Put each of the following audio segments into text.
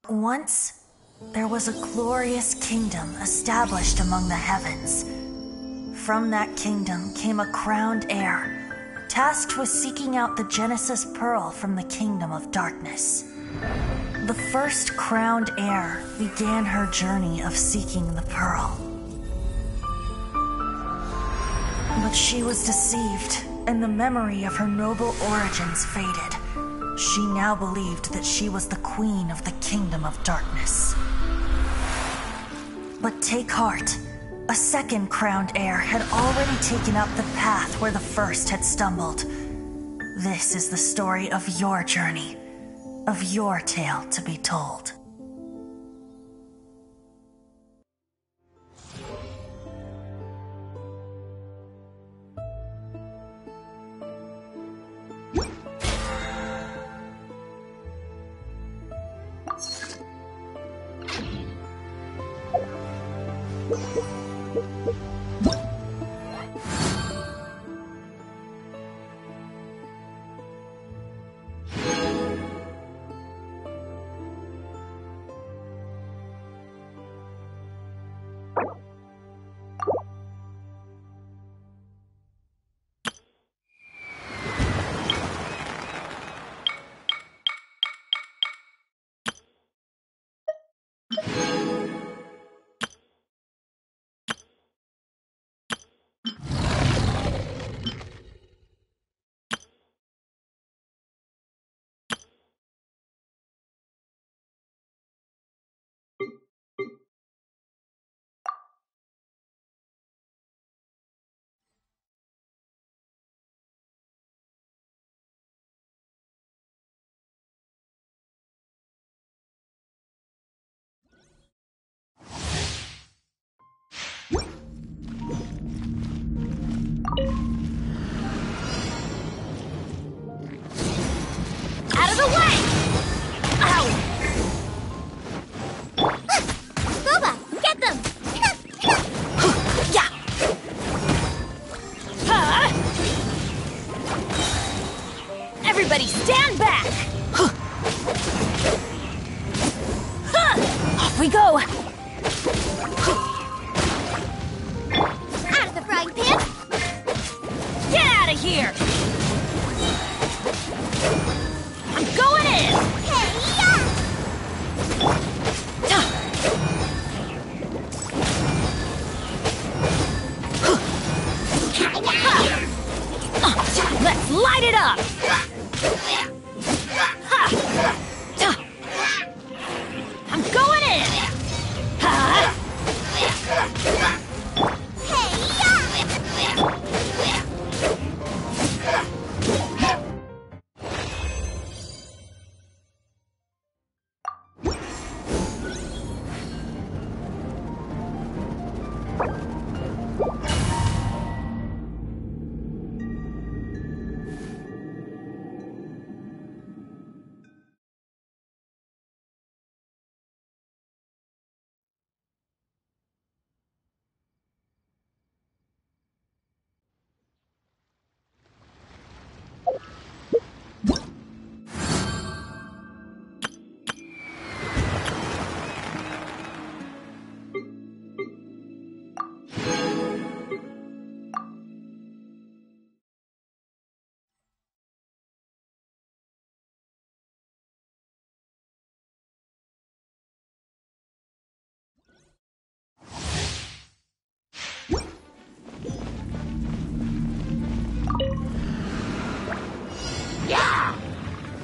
Once, there was a glorious kingdom established among the heavens. From that kingdom came a crowned heir, tasked with seeking out the Genesis Pearl from the kingdom of darkness. The first crowned heir began her journey of seeking the pearl. But she was deceived, and the memory of her noble origins faded. She now believed that she was the queen of the kingdom of darkness. But take heart. A second crowned heir had already taken up the path where the first had stumbled. This is the story of your journey, of your tale to be told. Out of the way! Ow! Boba, get them! Yeah! Everybody stand back! Off we go! Out of the frying pan! Get out of here! I'm going in! Hey-ya! Let's light it up! I'm going in!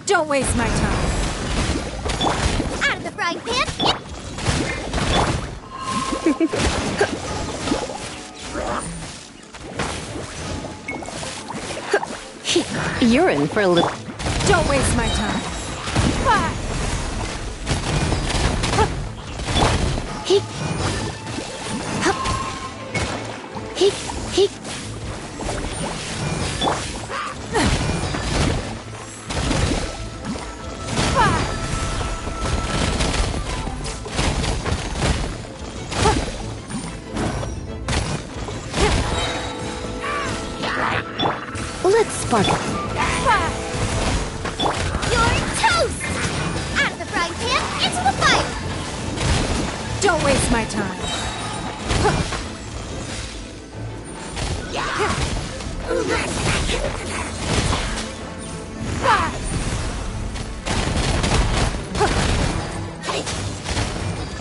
Don't waste my time. Out of the frying pan! You're in for a little... Don't waste my time. Let's spark it. You're toast! Out of the frying pan, into the Fight! Don't waste my time.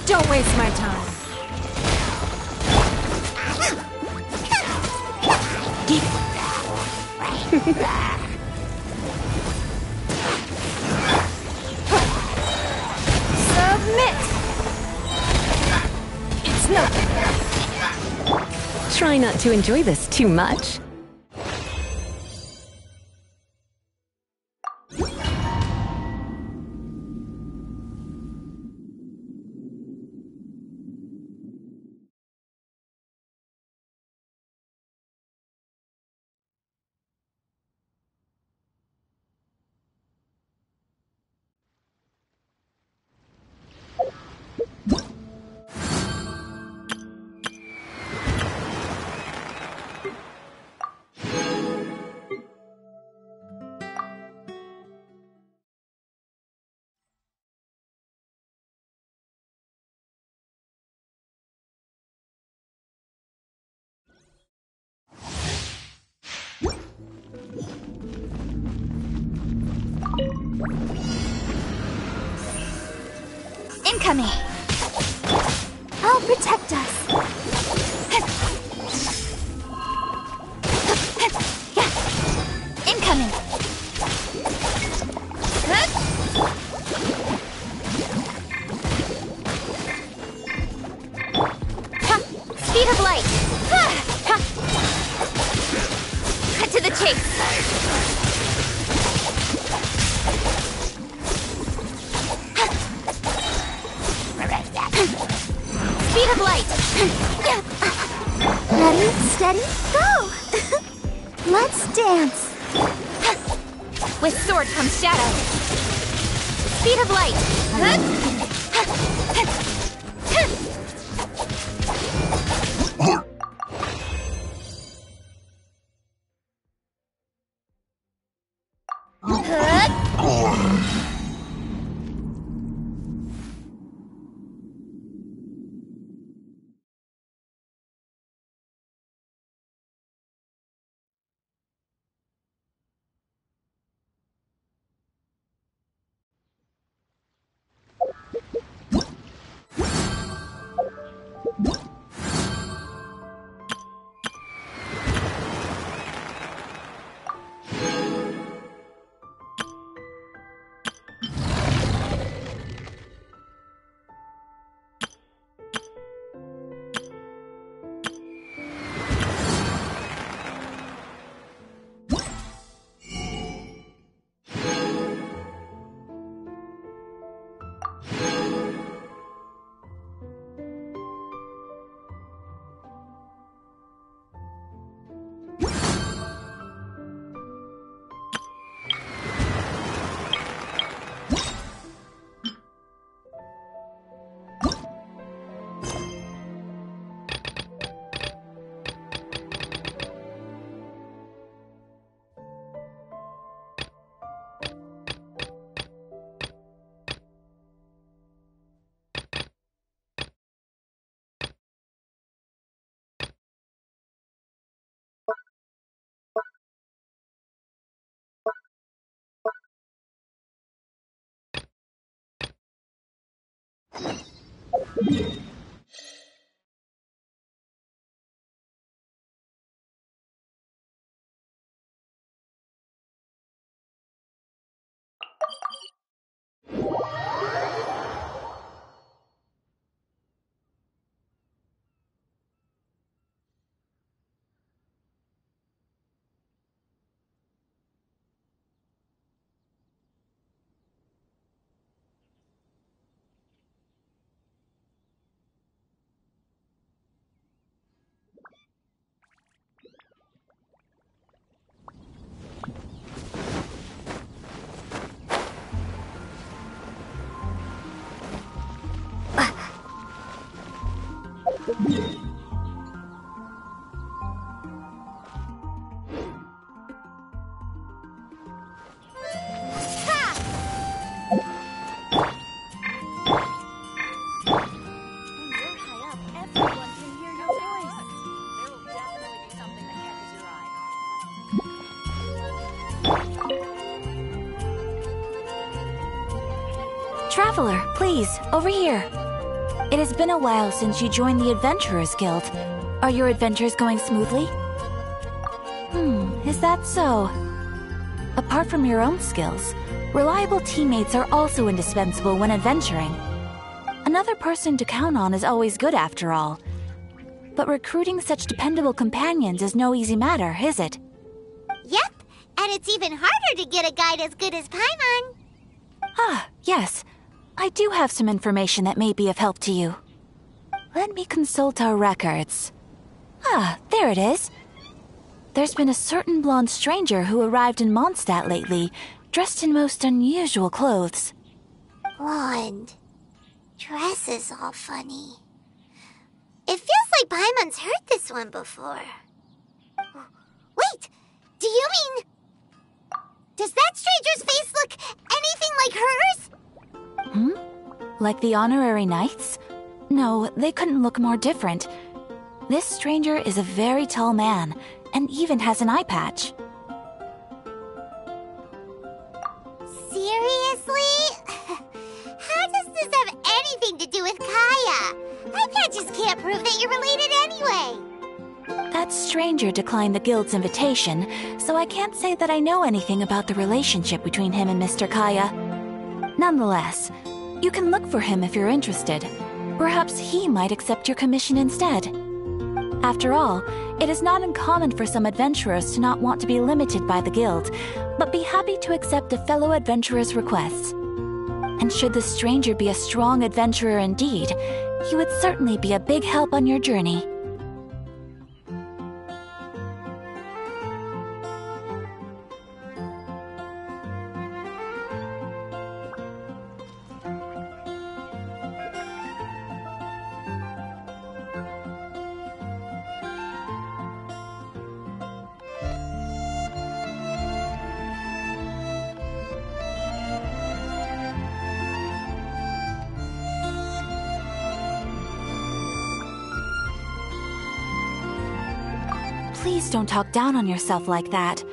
Don't waste my time. Submit! It's nothing. Try not to enjoy this too much. Incoming! I'll protect us. Incoming! Speed of light! Cut to the chase! Speed of light! Ready, steady, go! Let's dance! With sword comes shadow. Speed of light! Traveler, please, over here. It has been a while since you joined the Adventurers Guild. Are your adventures going smoothly? Is that so? Apart from your own skills, reliable teammates are also indispensable when adventuring. Another person to count on is always good after all. But recruiting such dependable companions is no easy matter, is it? Yep, and it's even harder to get a guide as good as Paimon. Ah, yes. I do have some information that may be of help to you. Let me consult our records. Ah, there it is. There's been a certain blonde stranger who arrived in Mondstadt lately, dressed in most unusual clothes. Blonde. Dresses all funny. It feels like Paimon's heard this one before. Wait, do you mean... Does that stranger's face look anything like hers? Like the honorary knights? No, they couldn't look more different. This stranger is a very tall man, and even has an eye patch. Seriously? How does this have anything to do with Kaya? Eye patches can't prove that you're related anyway. That stranger declined the guild's invitation, so I can't say that I know anything about the relationship between him and Mr. Kaya. Nonetheless, you can look for him if you're interested. Perhaps he might accept your commission instead. After all, it is not uncommon for some adventurers to not want to be limited by the guild, but be happy to accept a fellow adventurer's requests. And should the stranger be a strong adventurer indeed, he would certainly be a big help on your journey. Please don't talk down on yourself like that.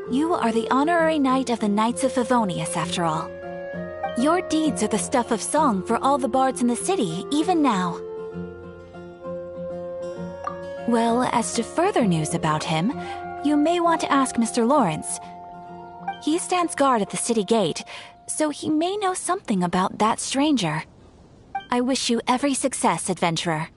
You are the honorary knight of the Knights of Favonius, after all. Your deeds are the stuff of song for all the bards in the city, even now. Well, as to further news about him, you may want to ask Mr. Lawrence. He stands guard at the city gate, so he may know something about that stranger. I wish you every success, adventurer.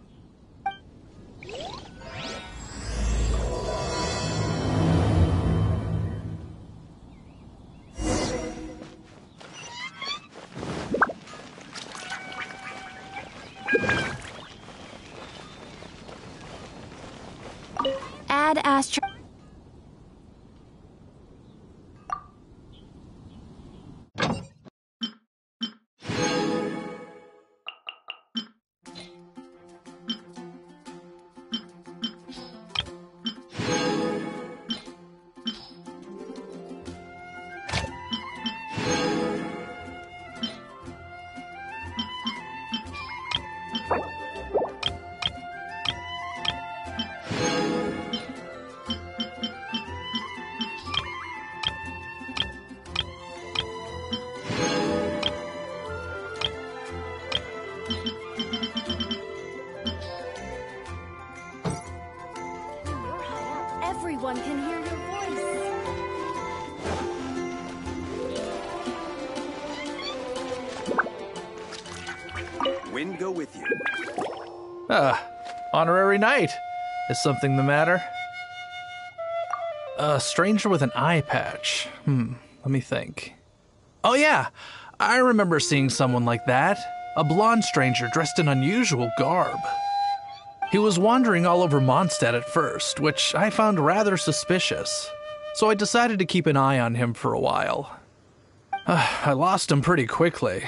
Ad Astra. Everyone can hear your voice. Wind go with you. Honorary knight. Is something the matter? A stranger with an eye patch. Let me think. Oh yeah, I remember seeing someone like that. A blonde stranger dressed in unusual garb. He was wandering all over Mondstadt at first, which I found rather suspicious. So I decided to keep an eye on him for a while. I lost him pretty quickly.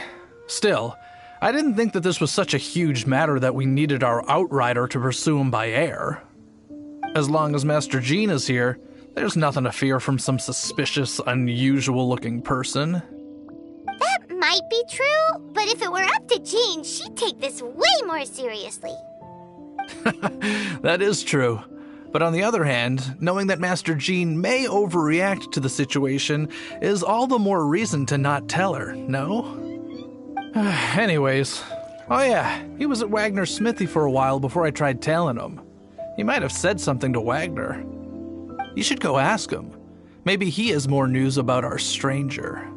Still, I didn't think that this was such a huge matter that we needed our outrider to pursue him by air. As long as Master Jean is here, there's nothing to fear from some suspicious, unusual-looking person. That might be true, but if it were up to Jean, she'd take this way more seriously. That is true. But on the other hand, knowing that Master Jean may overreact to the situation is all the more reason to not tell her, no? Anyways, oh yeah, he was at Wagner's smithy for a while before I tried tailing him. He might have said something to Wagner. You should go ask him. Maybe he has more news about our stranger.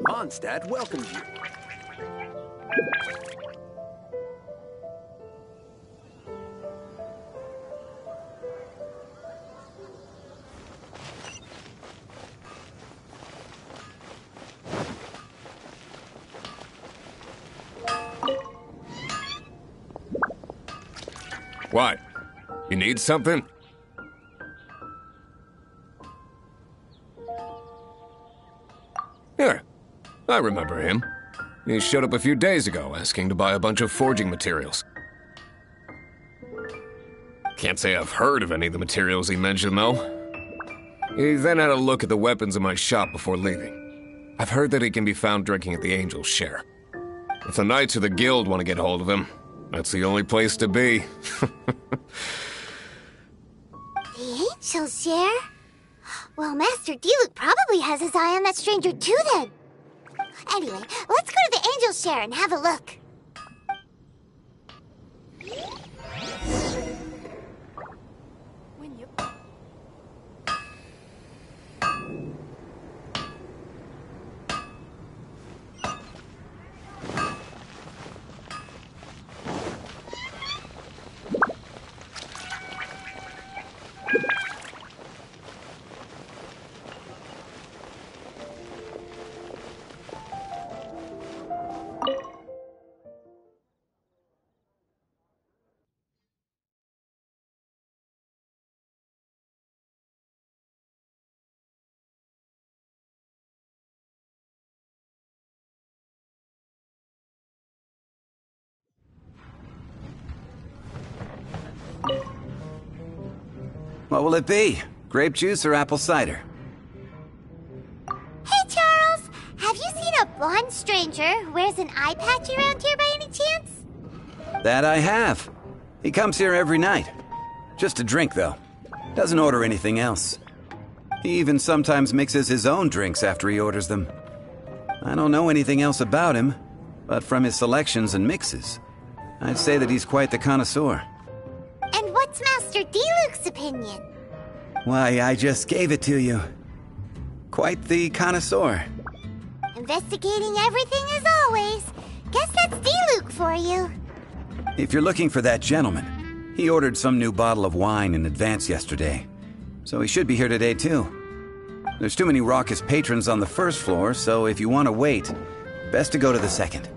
Mondstadt welcomes you. What? You need something? Here. I remember him. He showed up a few days ago asking to buy a bunch of forging materials. Can't say I've heard of any of the materials he mentioned, though. He then had a look at the weapons in my shop before leaving. I've heard that he can be found drinking at the Angel's Share. If the Knights of the Guild want to get hold of him, that's the only place to be. The Angel's Share? Well, Master D-Luke probably has his eye on that stranger too, then. Anyway, let's go to the Angel's Share and have a look. What will it be? Grape juice or apple cider? Hey, Charles! Have you seen a blonde stranger who wears an eye patch around here by any chance? That I have. He comes here every night. Just a drink, though. Doesn't order anything else. He even sometimes mixes his own drinks after he orders them. I don't know anything else about him, but from his selections and mixes, I'd say that he's quite the connoisseur. And what's Master D-Luke's opinion? Why, I just gave it to you. Quite the connoisseur. Investigating everything as always. Guess that's D-Luke for you. If you're looking for that gentleman, he ordered some new bottle of wine in advance yesterday, so he should be here today too. There's too many raucous patrons on the first floor, so if you want to wait, best to go to the second.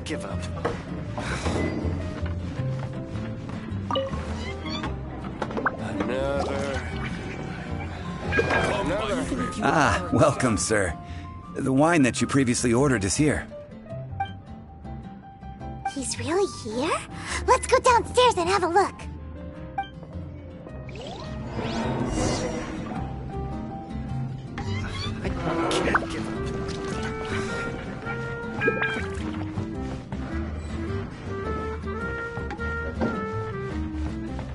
Give up. Another. Ah, welcome, sir. The wine that you previously ordered is here. He's really here? Let's go downstairs and have a look. I can't give up.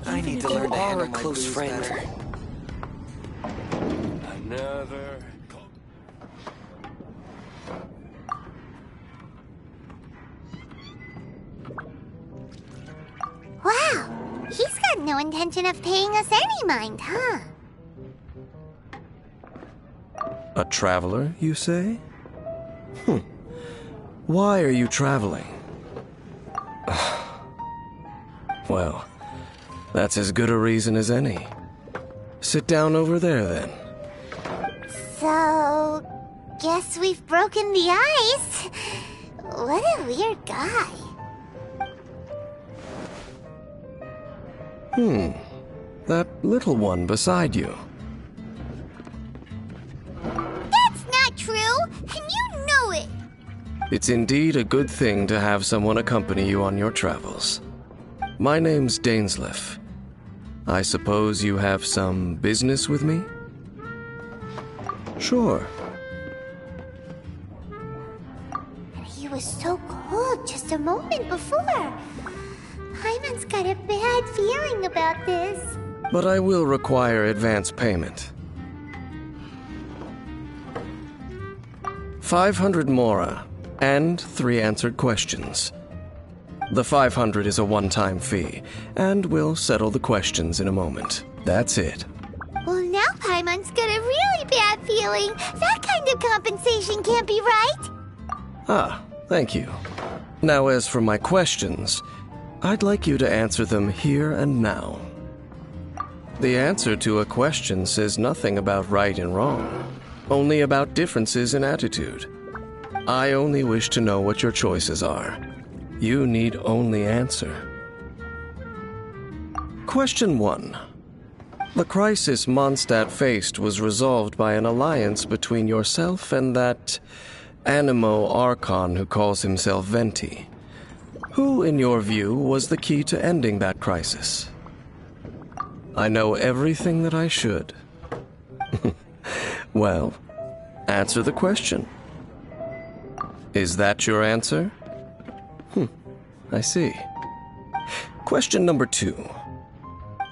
I need to learn to handle my close friend. Another. Wow, he's got no intention of paying us any mind, huh? A traveler, you say? Why are you traveling? Well, that's as good a reason as any. Sit down over there, then. So, guess we've broken the ice. What a weird guy. That little one beside you. That's not true, and you know it. It's indeed a good thing to have someone accompany you on your travels. My name's Dainsleif. I suppose you have some business with me? Sure. He was so cold just a moment before. Paimon's got a bad feeling about this. But I will require advance payment. 500 mora, and 3 answered questions. The 500 is a one-time fee, and we'll settle the questions in a moment. That's it. Well, now Paimon's got a really bad feeling. That kind of compensation can't be right. Ah, thank you. Now, as for my questions, I'd like you to answer them here and now. The answer to a question says nothing about right and wrong, only about differences in attitude. I only wish to know what your choices are. You need only answer. Question 1. The crisis Mondstadt faced was resolved by an alliance between yourself and that Animo Archon who calls himself Venti. Who, in your view, was the key to ending that crisis? I know everything that I should. Well, answer the question. Is that your answer? I see. Question number 2.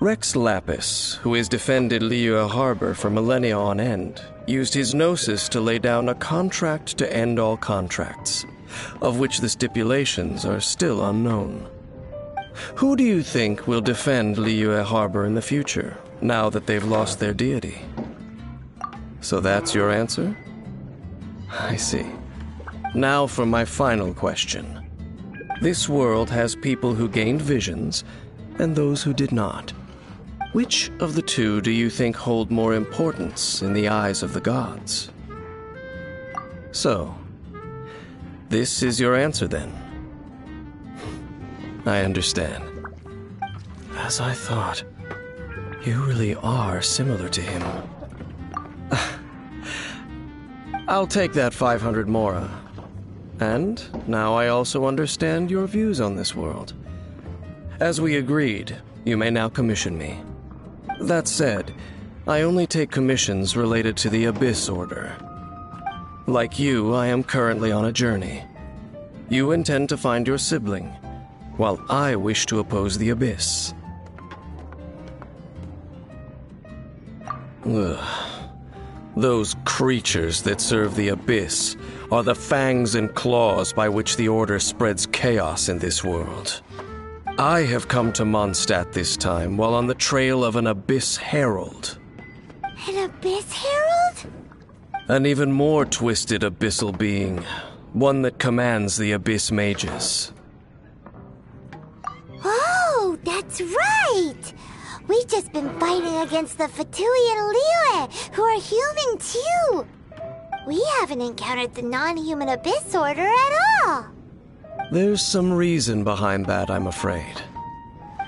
Rex Lapis, who has defended Liyue Harbor for millennia on end, used his gnosis to lay down a contract to end all contracts, of which the stipulations are still unknown. Who do you think will defend Liyue Harbor in the future, now that they've lost their deity? So that's your answer? I see. Now for my final question. This world has people who gained visions, and those who did not. Which of the two do you think hold more importance in the eyes of the gods? So, this is your answer then? I understand. As I thought, you really are similar to him. I'll take that 500 mora. And now I also understand your views on this world. As we agreed, you may now commission me. That said, I only take commissions related to the Abyss Order. Like you, I am currently on a journey. You intend to find your sibling, while I wish to oppose the Abyss. Ugh. Those creatures that serve the Abyss are the fangs and claws by which the Order spreads chaos in this world. I have come to Mondstadt this time while on the trail of an Abyss Herald. An Abyss Herald? An even more twisted abyssal being, one that commands the Abyss Mages. Oh, that's right! We've just been fighting against the Fatui and Liyue, who are human too! We haven't encountered the non-human Abyss Order at all! There's some reason behind that, I'm afraid.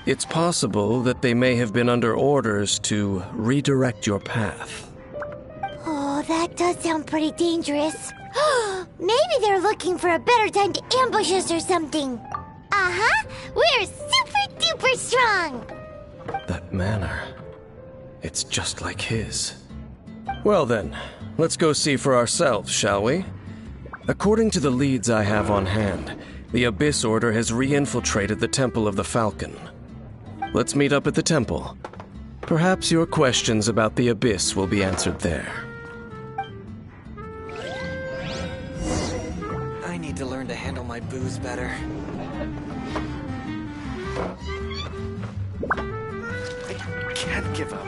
It's possible that they may have been under orders to redirect your path. Oh, that does sound pretty dangerous. Maybe they're looking for a better time to ambush us or something. Uh-huh, we're super duper strong! That manner, it's just like his. Well then, let's go see for ourselves, shall we? According to the leads I have on hand, the Abyss Order has re-infiltrated the Temple of the Falcon. Let's meet up at the temple. Perhaps your questions about the Abyss will be answered there. I need to learn to handle my booze better. I can't give up.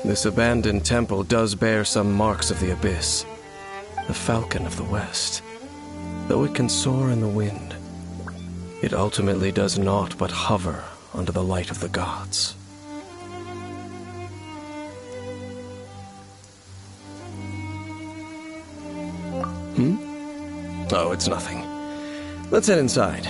This abandoned temple does bear some marks of the abyss. The falcon of the west. Though it can soar in the wind, it ultimately does naught but hover under the light of the gods. Oh, it's nothing. Let's head inside.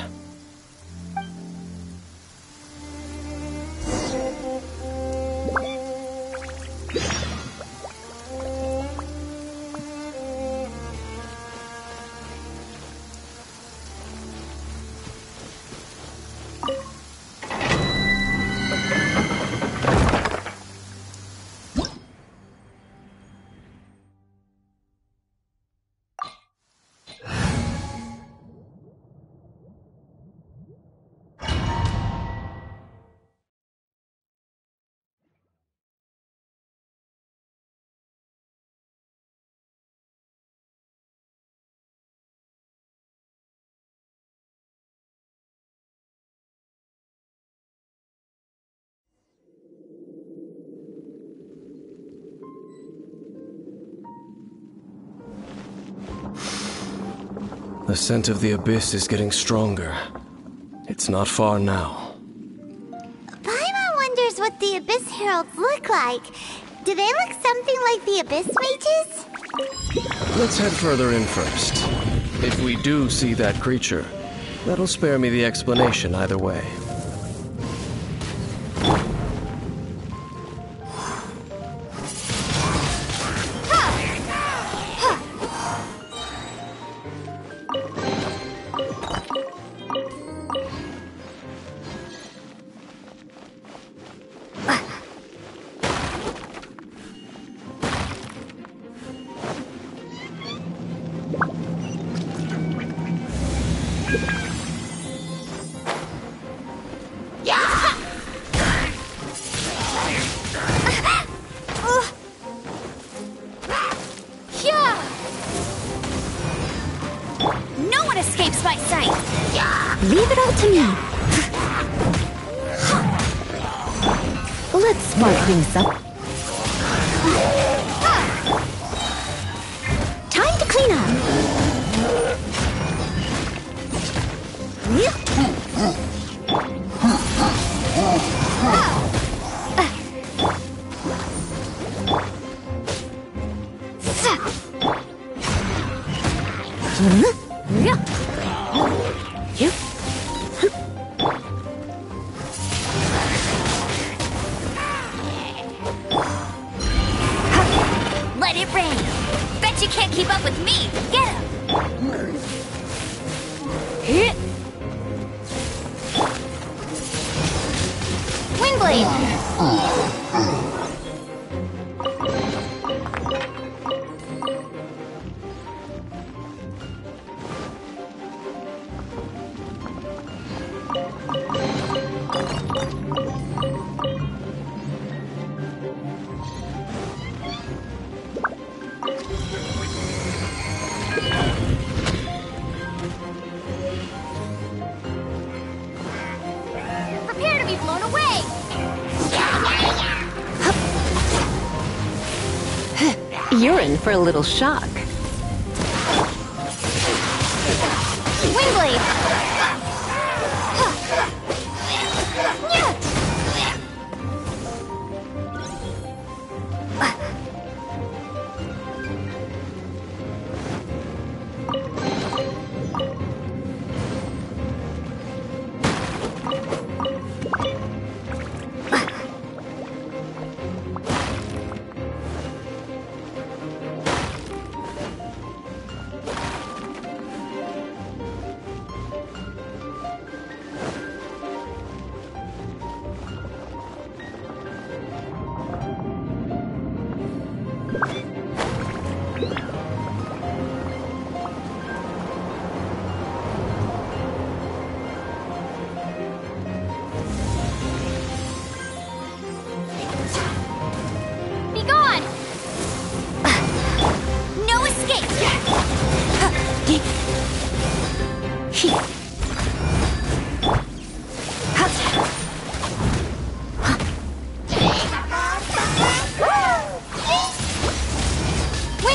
The scent of the abyss is getting stronger. It's not far now. Paimon wonders what the Abyss Heralds look like. Do they look something like the Abyss Mages? Let's head further in first. If we do see that creature, that'll spare me the explanation either way. No one escapes my sight! Leave it all to me. Let's spark things up. Time to clean up. Let it rain! Bet you can't keep up with me! Get him! Windblade! Prepare to be blown away! You're in for a little shock. Windblade!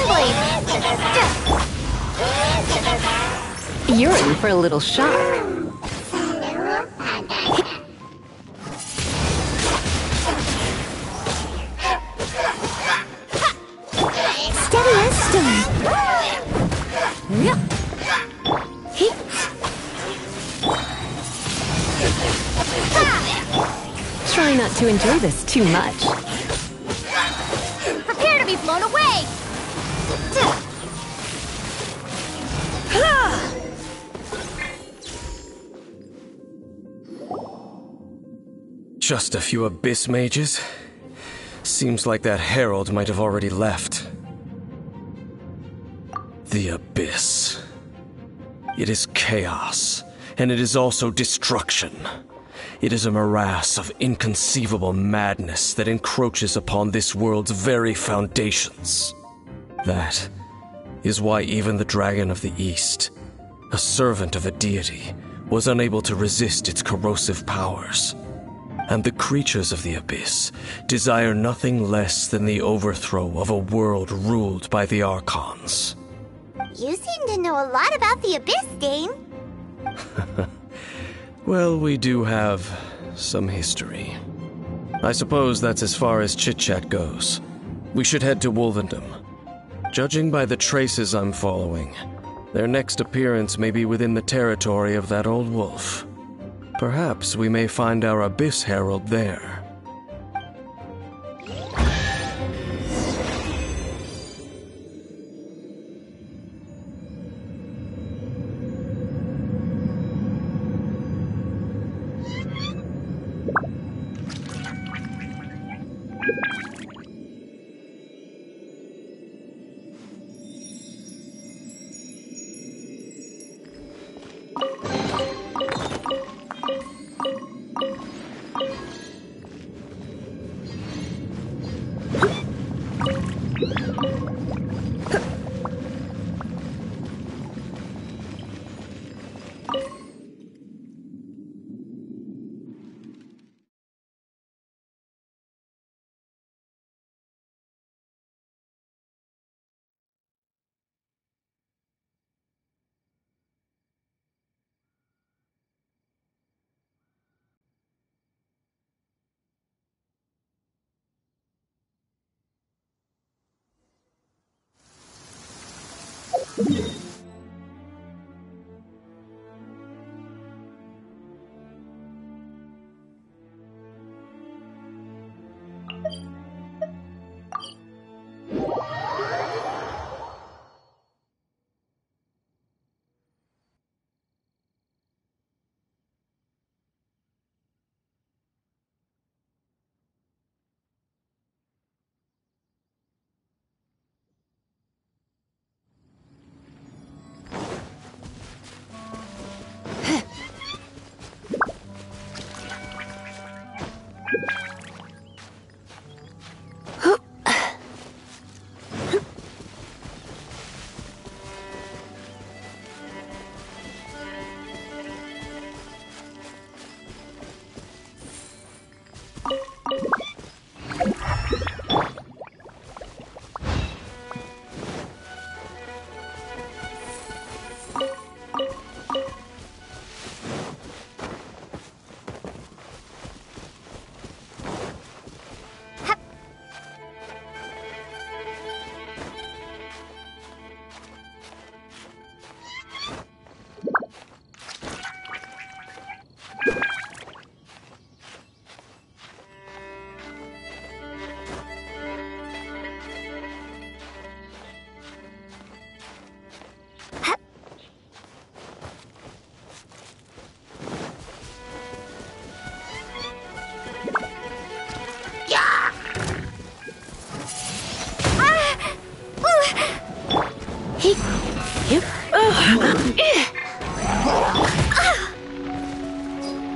Windblade! You're in for a little shock. Steady as stone. Try not to enjoy this too much. Prepare to be blown away! Just a few Abyss mages? Seems like that herald might have already left. The Abyss. It is chaos, and it is also destruction. It is a morass of inconceivable madness that encroaches upon this world's very foundations. That is why even the Dragon of the East, a servant of a deity, was unable to resist its corrosive powers. And the creatures of the Abyss desire nothing less than the overthrow of a world ruled by the Archons. You seem to know a lot about the Abyss, Dane. Well, we do have some history. I suppose that's as far as chit-chat goes. We should head to Wolvendom. Judging by the traces I'm following, their next appearance may be within the territory of that old wolf. Perhaps we may find our Abyss Herald there.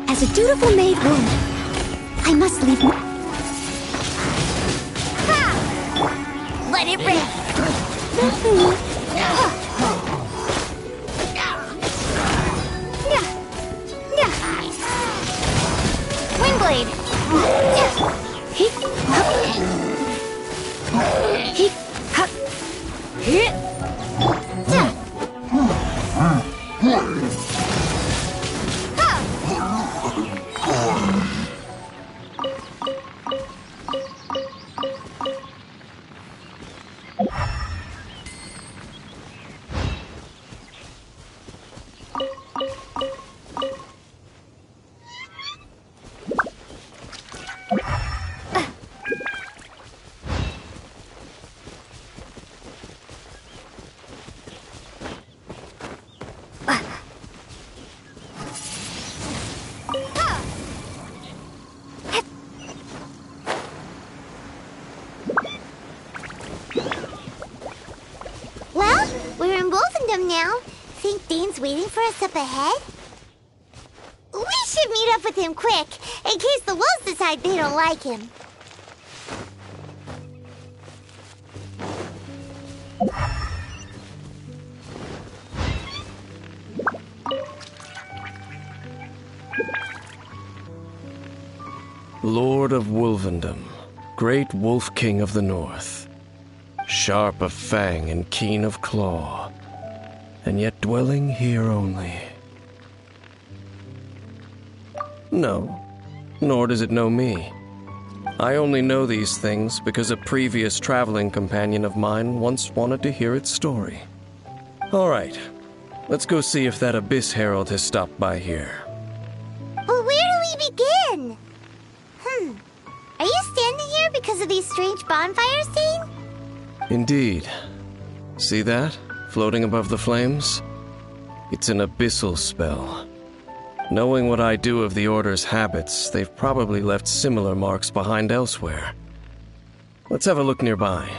As a dutiful maid would, I must leave. Let it rip! Windblade! Well, we're in Wolfendom now. Think Dane's waiting for us up ahead? We should meet up with him quick, in case the wolves decide they don't like him. Lord of Wolvendom, great Wolf King of the North, sharp of fang and keen of claw, and yet dwelling here only. No, nor does it know me. I only know these things because a previous traveling companion of mine once wanted to hear its story. All right, let's go see if that Abyss Herald has stopped by here. But where do we begin? Are you standing here because of these strange bonfires, Dane? Indeed. See that, floating above the flames? It's an abyssal spell. Knowing what I do of the Order's habits, they've probably left similar marks behind elsewhere. Let's have a look nearby.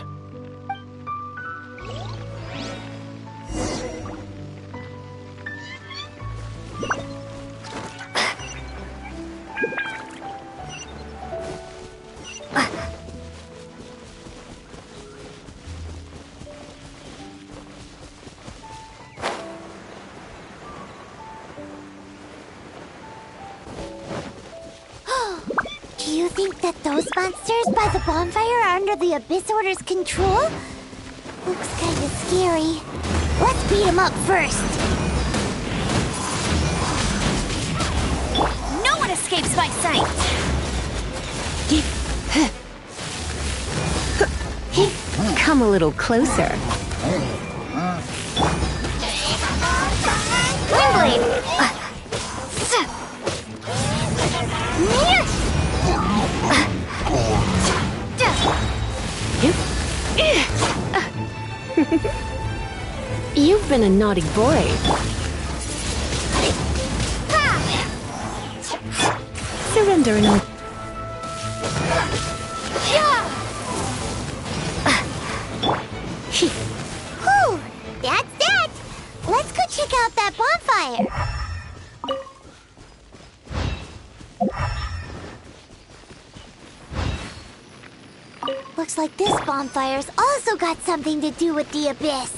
Do you think that those monsters by the bonfire are under the Abyss Order's control? Looks kinda scary. Let's beat them up first. No one escapes my sight! Come a little closer. Windblade! You've been a naughty boy. Surrender and I'll... Whew, that's that. Let's go check out that bonfire. Looks like this bonfire's also got something to do with the Abyss.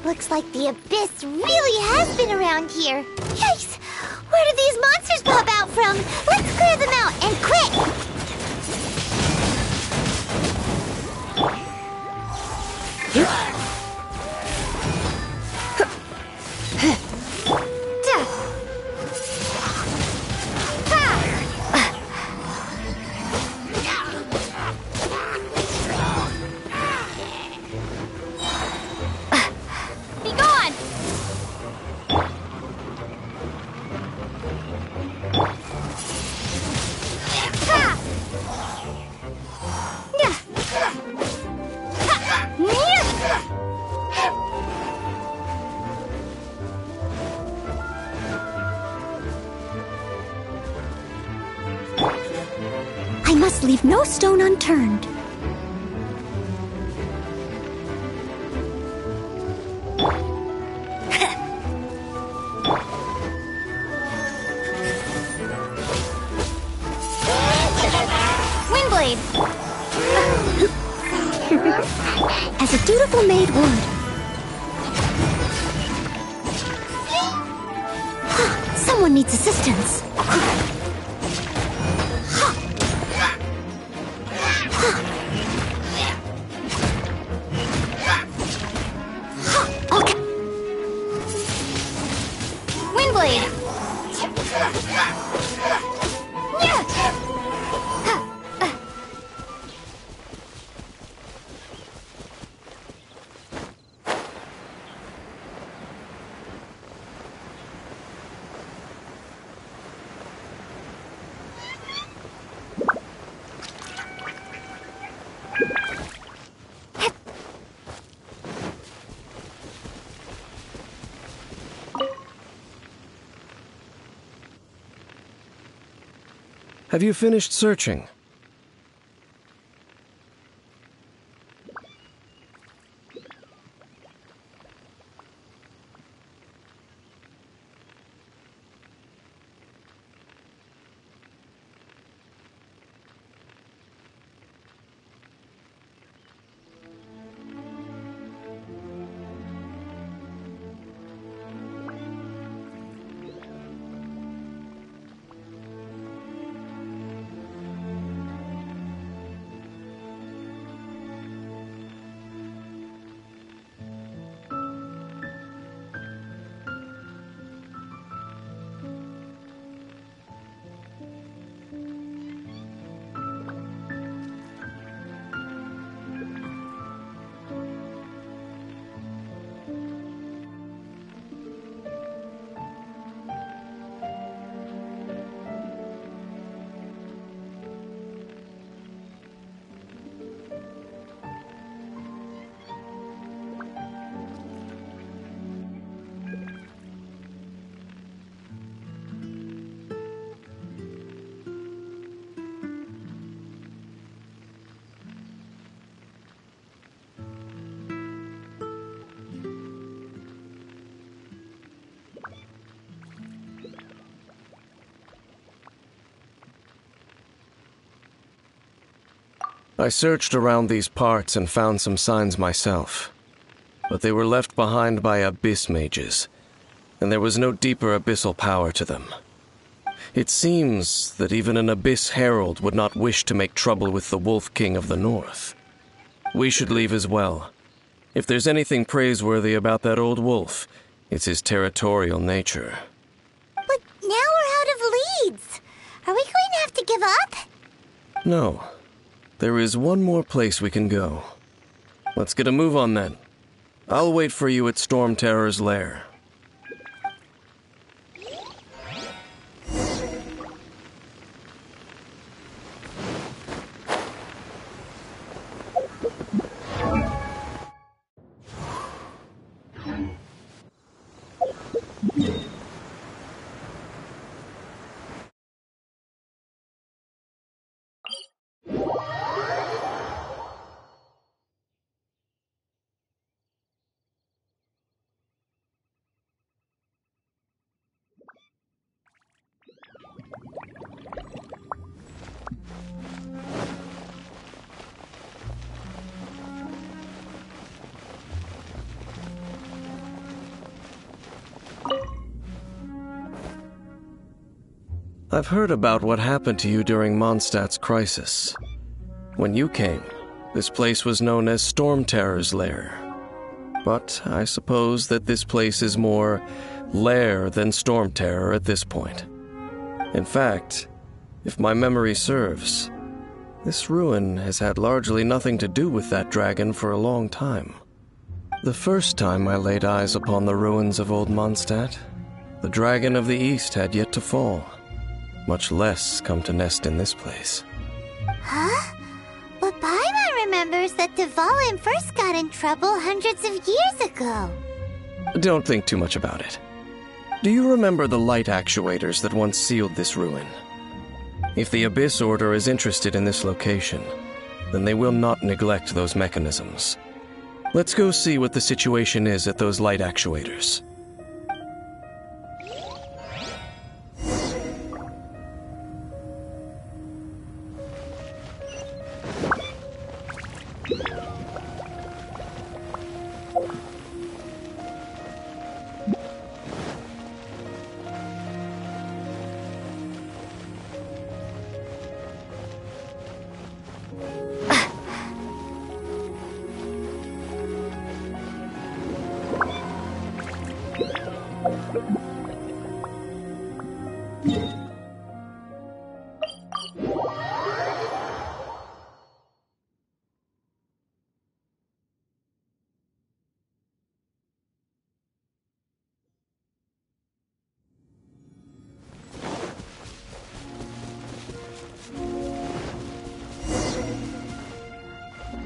Looks like the Abyss really has been around here. Yikes! Where did these monsters pop out from? Let's clear them out, and quick! must leave no stone unturned. Windblade! As a dutiful maid would. Someone needs assistance. Okay. Windblade! Have you finished searching? I searched around these parts and found some signs myself, but they were left behind by abyss mages, and there was no deeper abyssal power to them. It seems that even an abyss herald would not wish to make trouble with the Wolf King of the North. We should leave as well. If there's anything praiseworthy about that old wolf, it's his territorial nature. But now we're out of leads. Are we going to have to give up? No. There is one more place we can go. Let's get a move on then. I'll wait for you at Storm Terror's lair. I've heard about what happened to you during Mondstadt's crisis. When you came, this place was known as Storm Terror's lair. But I suppose that this place is more lair than Storm Terror at this point. In fact, if my memory serves, this ruin has had largely nothing to do with that dragon for a long time. The first time I laid eyes upon the ruins of old Mondstadt, the dragon of the East had yet to fall, much less come to nest in this place. Huh? But Paimon remembers that Dvalin first got in trouble hundreds of years ago. Don't think too much about it. Do you remember the light actuators that once sealed this ruin? If the Abyss Order is interested in this location, then they will not neglect those mechanisms. Let's go see what the situation is at those light actuators.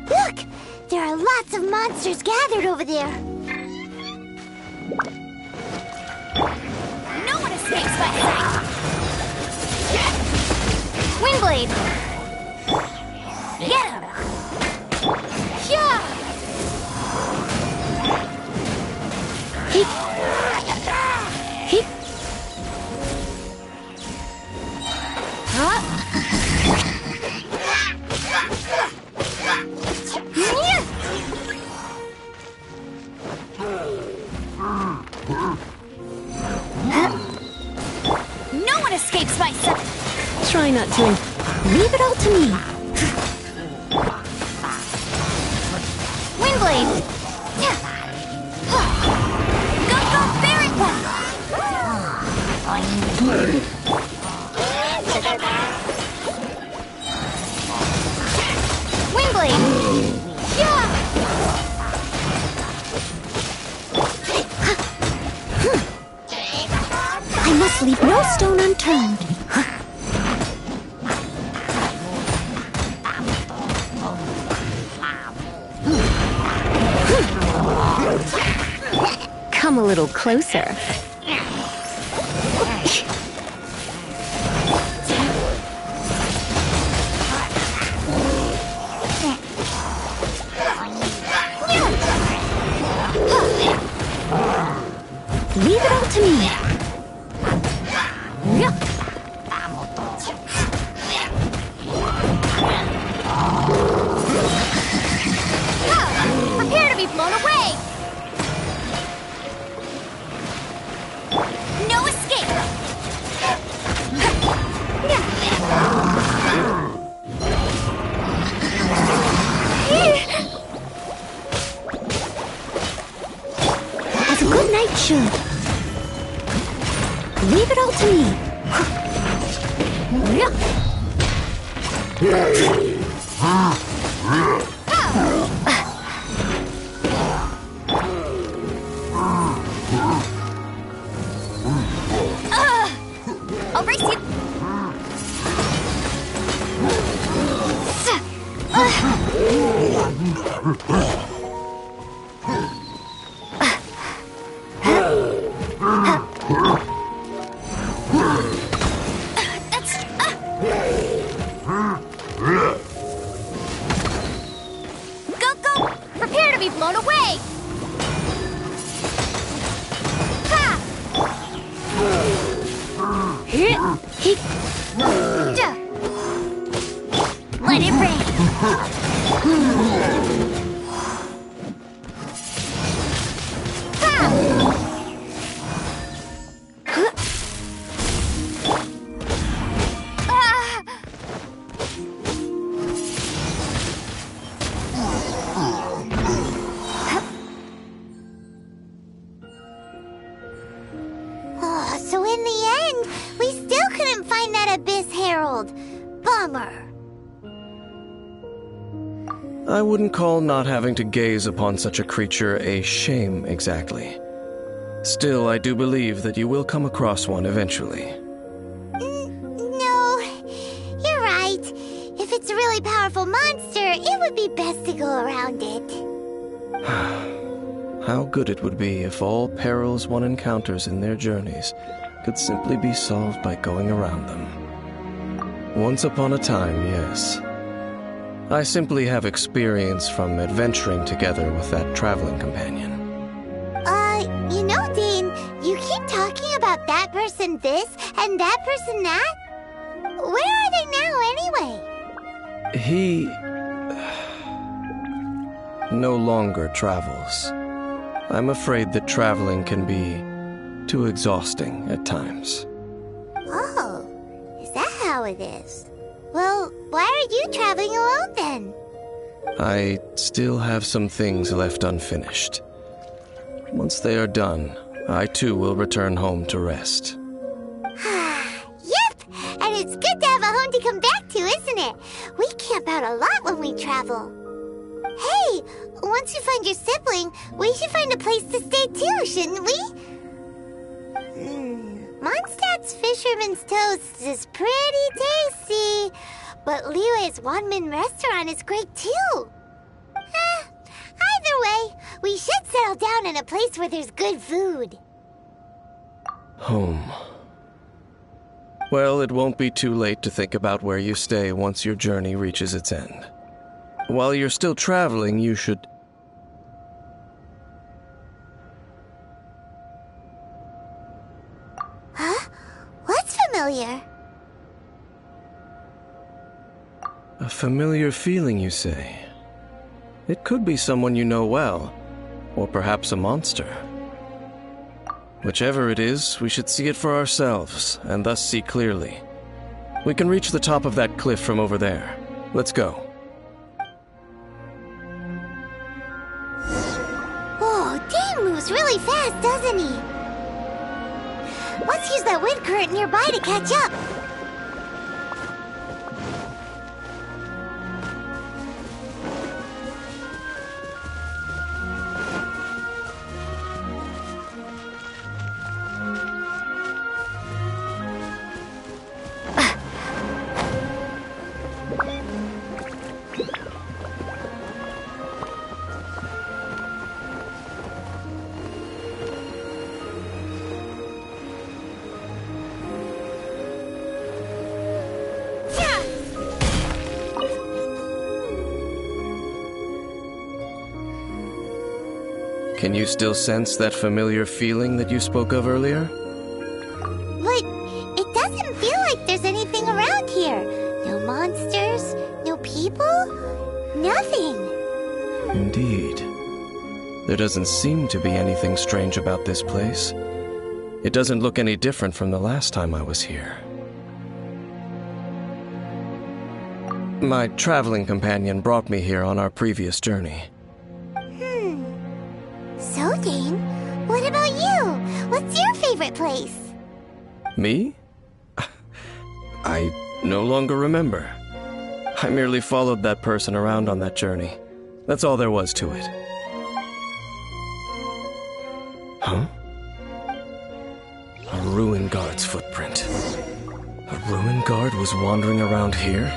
Look! There are lots of monsters gathered over there. No one escapes my sight! Windblade! Get him! Yeah! No one escapes my sight! Try not to. Leave it all to me. Windblade! Go, go, very well! Windblade! Yeah! I must leave no stone unturned. Come a little closer. Leave it all to me. Prepare to be blown away! No escape! As a good knight should. Leave it all to me. I'll race you! Go, go! Prepare to be blown away! Ha! Let it rain! So in the end, we still couldn't find that Abyss Herald. Bummer. I wouldn't call not having to gaze upon such a creature a shame exactly. Still, I do believe that you will come across one eventually. No, you're right. If it's a really powerful monster, it would be best to go around it. How good it would be if all perils one encounters in their journeys could simply be solved by going around them. Once upon a time, yes. I simply have experience from adventuring together with that traveling companion. You know, Dane, you keep talking about that person this and that person that. Where are they now, anyway? He no longer travels. I'm afraid that traveling can be too exhausting at times. Oh, is that how it is? Well, why are you traveling alone then? I still have some things left unfinished. Once they are done, I too will return home to rest. Yep! And it's good to have a home to come back to, isn't it? We camp out a lot when we travel. Hey, once you find your sibling, we should find a place to stay too, shouldn't we? Mondstadt's Fisherman's Toast is pretty tasty, but Liyue's one-man restaurant is great too. Either way, we should settle down in a place where there's good food. Home. Well, it won't be too late to think about where you stay once your journey reaches its end. While you're still traveling, you should... Huh? What's familiar? A familiar feeling, you say? It could be someone you know well, or perhaps a monster. Whichever it is, we should see it for ourselves, and thus see clearly. We can reach the top of that cliff from over there. Let's go. Whoa, Dane moves really fast, doesn't he? Let's use that wind current nearby to catch up. Can you still sense that familiar feeling that you spoke of earlier? But it doesn't feel like there's anything around here. No monsters, no people, nothing. Indeed. There doesn't seem to be anything strange about this place. It doesn't look any different from the last time I was here. My traveling companion brought me here on our previous journey. So, Dane, what about you? What's your favorite place? Me? I no longer remember. I merely followed that person around on that journey. That's all there was to it. Huh? A ruin guard's footprint. A ruin guard was wandering around here?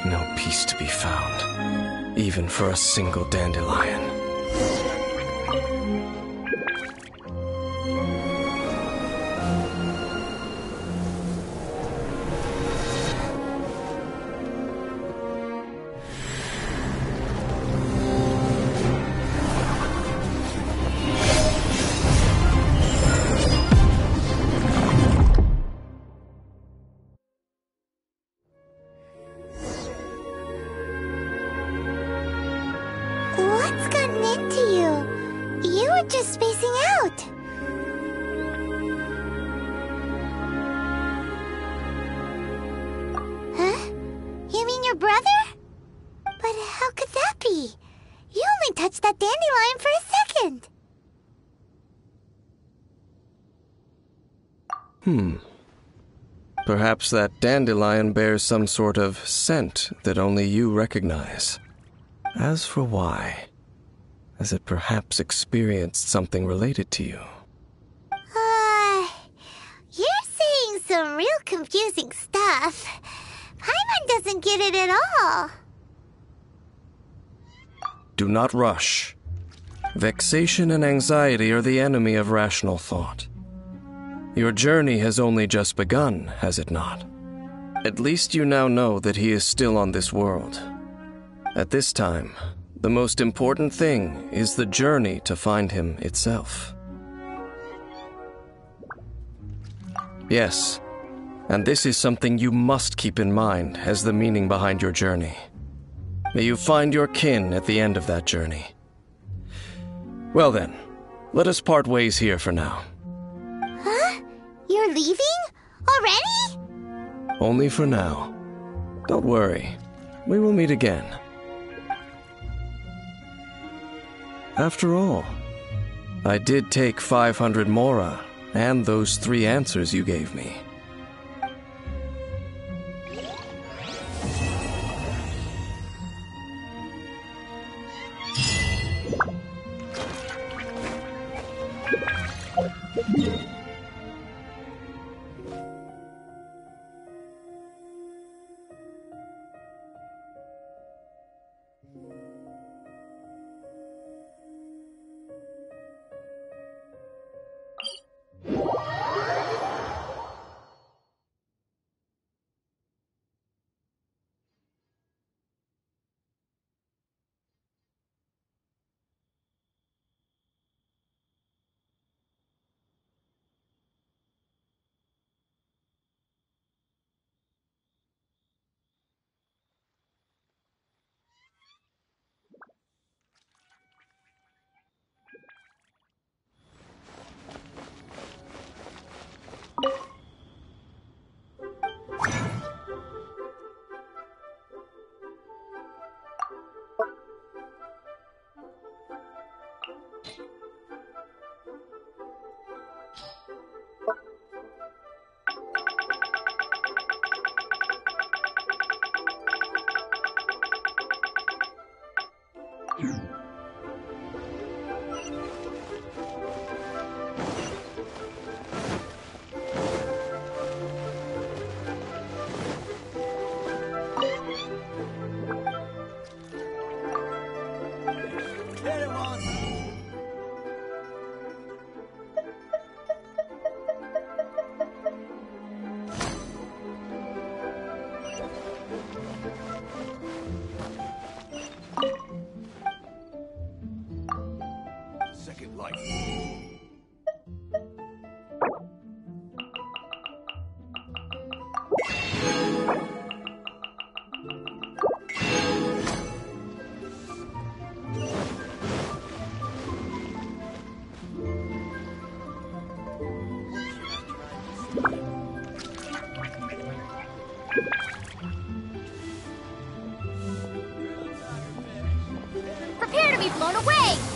No peace to be found, even for a single dandelion. What's gotten into you? You were just spacing out. Huh? You mean your brother? But how could that be? You only touched that dandelion for a second. Perhaps that dandelion bears some sort of scent that only you recognize. As for why, has it perhaps experienced something related to you? You're saying some real confusing stuff. Paimon doesn't get it at all. Do not rush. Vexation and anxiety are the enemy of rational thought. Your journey has only just begun, has it not? At least you now know that he is still on this world. At this time, the most important thing is the journey to find him itself. Yes, and this is something you must keep in mind as the meaning behind your journey. May you find your kin at the end of that journey. Well then, let us part ways here for now. Huh? You're leaving? Already? Only for now. Don't worry, we will meet again. After all, I did take 500 mora and those 3 answers you gave me. Prepare to be blown away!